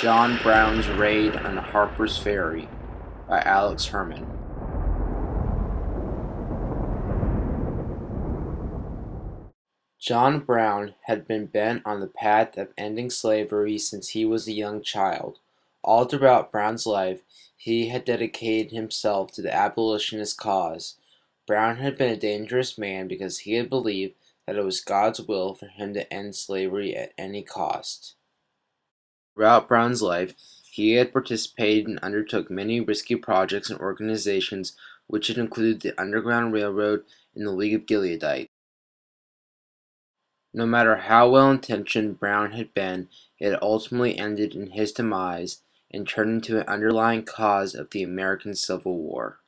John Brown's Raid on Harper's Ferry by Herman. John Brown had been bent on the path of ending slavery since he was a young child. All throughout Brown's life, he had dedicated himself to the abolitionist cause. Brown had been a dangerous man because he had believed that it was God's will for him to end slavery at any cost. Throughout Brown's life, he had participated and undertook many risky projects and organizations, which had included the Underground Railroad and the League of Gileadites. No matter how well-intentioned Brown had been, it had ultimately ended in his demise and turned into an underlying cause of the American Civil War.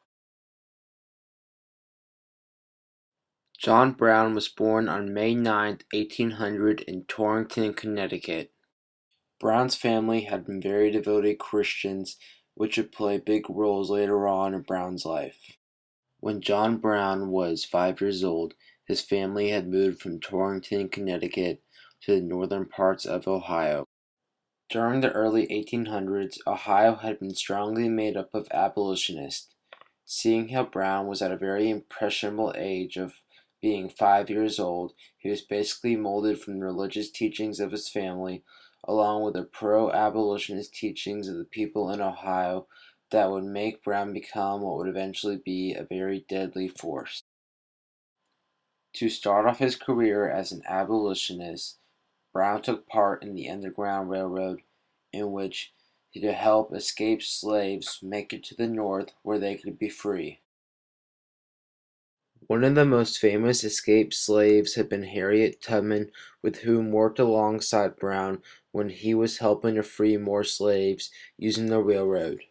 John Brown was born on May 9, 1800 in Torrington, Connecticut. Brown's family had been very devoted Christians, which would play big roles later on in Brown's life. When John Brown was 5 years old, his family had moved from Torrington, Connecticut to the northern parts of Ohio. During the early 1800s, Ohio had been strongly made up of abolitionists. Seeing how Brown was at a very impressionable age of being 5 years old, he was basically molded from the religious teachings of his family, along with the pro-abolitionist teachings of the people in Ohio that would make Brown become what would eventually be a very deadly force. To start off his career as an abolitionist, Brown took part in the Underground Railroad, in which he to help escaped slaves make it to the North where they could be free. One of the most famous escaped slaves had been Harriet Tubman, with whom worked alongside Brown when he was helping to free more slaves using the railroad.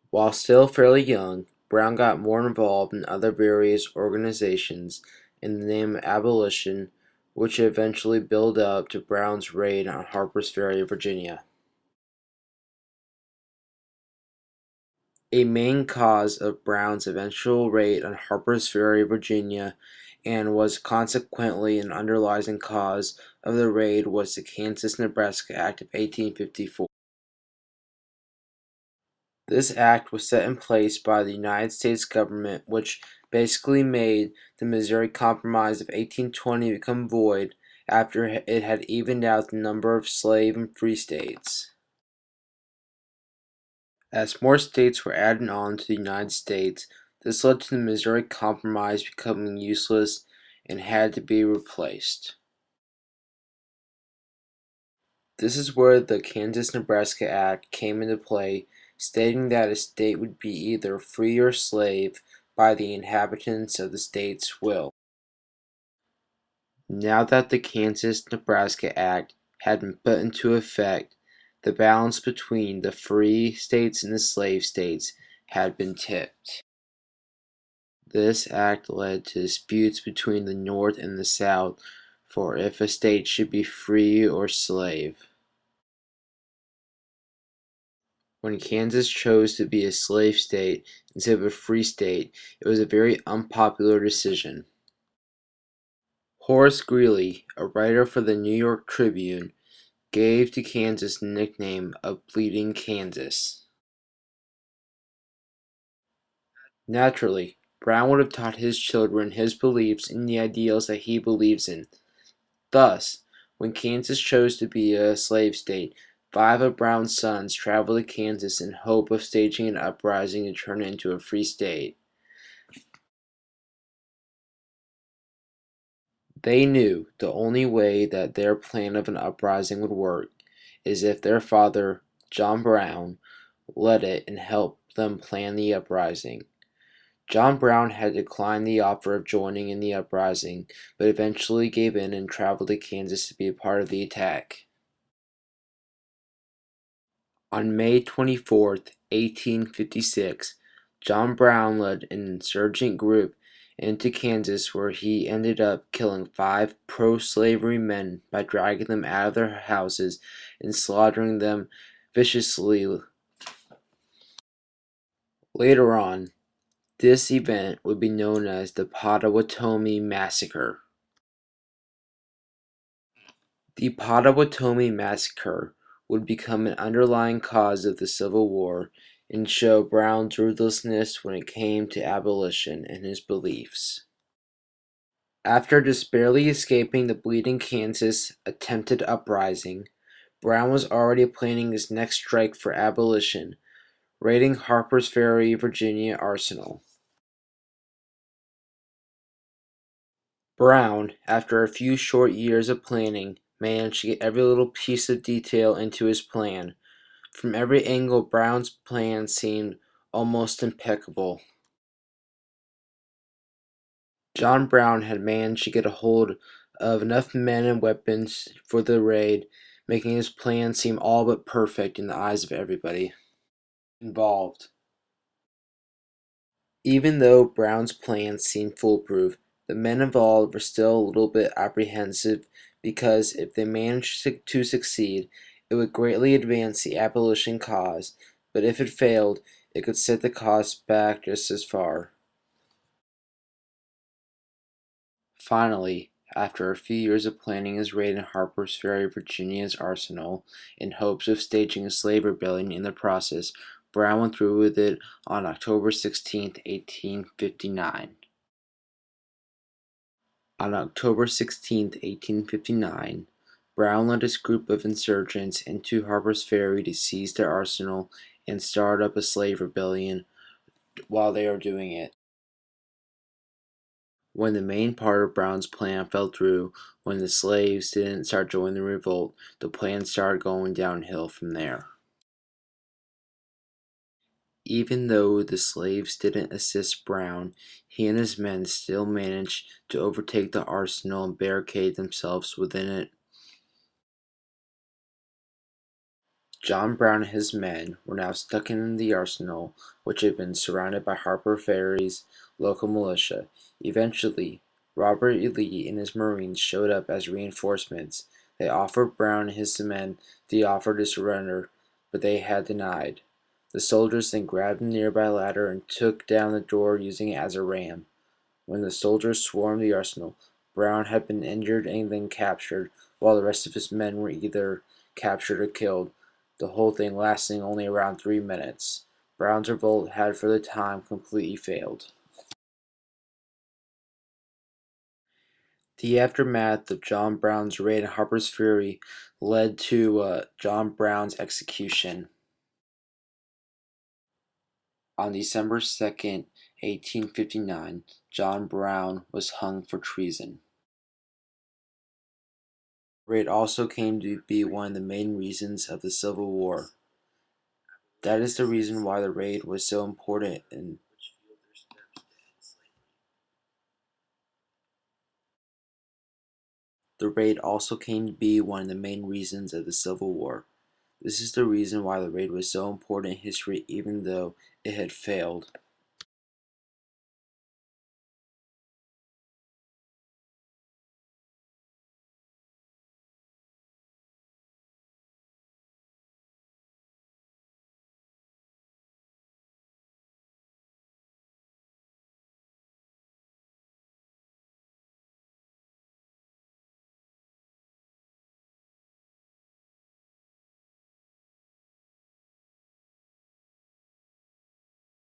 While still fairly young, Brown got more involved in other various organizations in the name of abolition, which eventually built up to Brown's raid on Harpers Ferry, Virginia. A main cause of Brown's eventual raid on Harpers Ferry, Virginia, and was consequently an underlying cause of the raid was the Kansas-Nebraska Act of 1854. This act was set in place by the United States government, which basically made the Missouri Compromise of 1820 become void after it had evened out the number of slave and free states. As more states were added on to the United States, this led to the Missouri Compromise becoming useless and had to be replaced. This is where the Kansas-Nebraska Act came into play, stating that a state would be either free or slave by the inhabitants of the state's will. Now that the Kansas-Nebraska Act had been put into effect, the balance between the free states and the slave states had been tipped. This act led to disputes between the North and the South for if a state should be free or slave. When Kansas chose to be a slave state instead of a free state, it was a very unpopular decision. Horace Greeley, a writer for the New York Tribune, gave to Kansas the nickname of Bleeding Kansas. Naturally, Brown would have taught his children his beliefs and the ideals that he believes in. Thus, when Kansas chose to be a slave state, 5 of Brown's sons traveled to Kansas in hope of staging an uprising to turn it into a free state. They knew the only way that their plan of an uprising would work is if their father, John Brown, led it and helped them plan the uprising. John Brown had declined the offer of joining in the uprising, but eventually gave in and traveled to Kansas to be a part of the attack. On May 24th, 1856, John Brown led an insurgent group into Kansas where he ended up killing 5 pro-slavery men by dragging them out of their houses and slaughtering them viciously. Later on, this event would be known as the Pottawatomie Massacre. The Potawatomi Massacre would become an underlying cause of the Civil War and show Brown's ruthlessness when it came to abolition and his beliefs. After just barely escaping the Bleeding Kansas attempted uprising, Brown was already planning his next strike for abolition, raiding Harpers Ferry, Virginia arsenal. Brown, after a few short years of planning, managed to get every little piece of detail into his plan. From every angle, Brown's plan seemed almost impeccable. John Brown had managed to get a hold of enough men and weapons for the raid, making his plan seem all but perfect in the eyes of everybody involved. Even though Brown's plan seemed foolproof, the men involved were still a little bit apprehensive because if they managed to succeed, it would greatly advance the abolition cause, but if it failed, it could set the cause back just as far. Finally, after a few years of planning his raid in Harpers Ferry, Virginia's arsenal, in hopes of staging a slave rebellion in the process, Brown went through with it on October 16, 1859. On October 16, 1859, Brown led his group of insurgents into Harper's Ferry to seize their arsenal and start up a slave rebellion while they are doing it. When the main part of Brown's plan fell through, when the slaves didn't start joining the revolt, the plan started going downhill from there. Even though the slaves didn't assist Brown, he and his men still managed to overtake the arsenal and barricade themselves within it. John Brown and his men were now stuck in the arsenal, which had been surrounded by Harper Ferry's local militia. Eventually, Robert E. Lee and his Marines showed up as reinforcements. They offered Brown and his men the offer to surrender, but they had denied. The soldiers then grabbed a nearby ladder and took down the door using it as a ram. When the soldiers swarmed the arsenal, Brown had been injured and then captured, while the rest of his men were either captured or killed, the whole thing lasting only around 3 minutes. Brown's revolt had for the time completely failed. The aftermath of John Brown's raid on Harper's Ferry led to John Brown's execution. On December 2nd, 1859, John Brown was hung for treason. The raid also came to be one of the main reasons of the Civil War. That is the reason why the raid was so important and the raid also came to be one of the main reasons of the Civil War. This is the reason why the raid was so important in history even though it had failed.